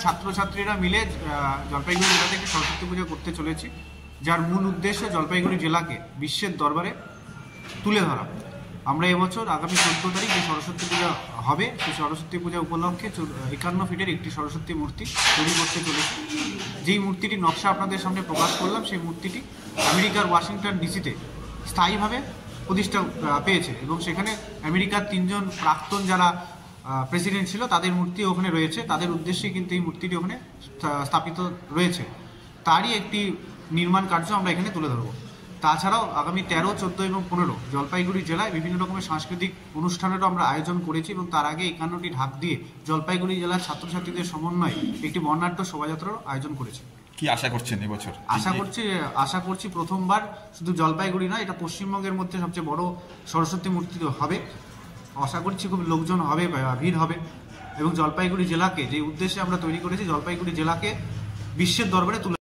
ছাত্রছাত্রীরা মিলে জলপাইগুড়ি জেলা থেকে সরস্বতী পুজো করতে চলেছি, যার মূল উদ্দেশ্য জলপাইগুড়ি জেলাকে বিশ্বের দরবারে তুলে ধরা। আমরা এবছর আগামী 14 তারিখ যে সরস্বতী পূজা হবে, সেই সরস্বতী পূজা উপলক্ষে 51 ফিটের একটি সরস্বতী মূর্তি তৈরি করতে চলেছি। যেই মূর্তিটির নকশা আপনাদের সামনে প্রকাশ করলাম, সেই মূর্তিটি আমেরিকার ওয়াশিংটন ডিসিতে স্থায়ীভাবে প্রতিষ্ঠা পেয়েছে এবং সেখানে আমেরিকার 3 জন প্রাক্তন যারা প্রেসিডেন্ট ছিল তাদের মূর্তি ওখানে রয়েছে। তাদের উদ্দেশ্যে কিন্তু এই মূর্তিটি ওখানে স্থাপিত রয়েছে। তারই একটি নির্মাণ কার্য আমরা এখানে তুলে ধরবো। তাছাড়াও আগামী 13, 14 এবং 15 জলপাইগুড়ি জেলায় বিভিন্ন রকমের সাংস্কৃতিক অনুষ্ঠানেরও আমরা আয়োজন করেছি এবং তার আগে 51টি ঢাক দিয়ে জলপাইগুড়ি জেলার ছাত্রছাত্রীদের সমন্বয়ে একটি বর্ণাঢ্য শোভাযাত্রারও আয়োজন করেছি। কি আশা করছেন এবছর? আশা করছি প্রথমবার শুধু জলপাইগুড়ি না, এটা পশ্চিমবঙ্গের মধ্যে সবচেয়ে বড় সরস্বতী মূর্তি হবে। আশা করছি খুব লোকজন হবে, ভিড় হবে এবং জলপাইগুড়ি জেলাকে যে উদ্দেশ্যে আমরা তৈরি করেছি, জলপাইগুড়ি জেলাকে বিশ্বের দরবারে তুলে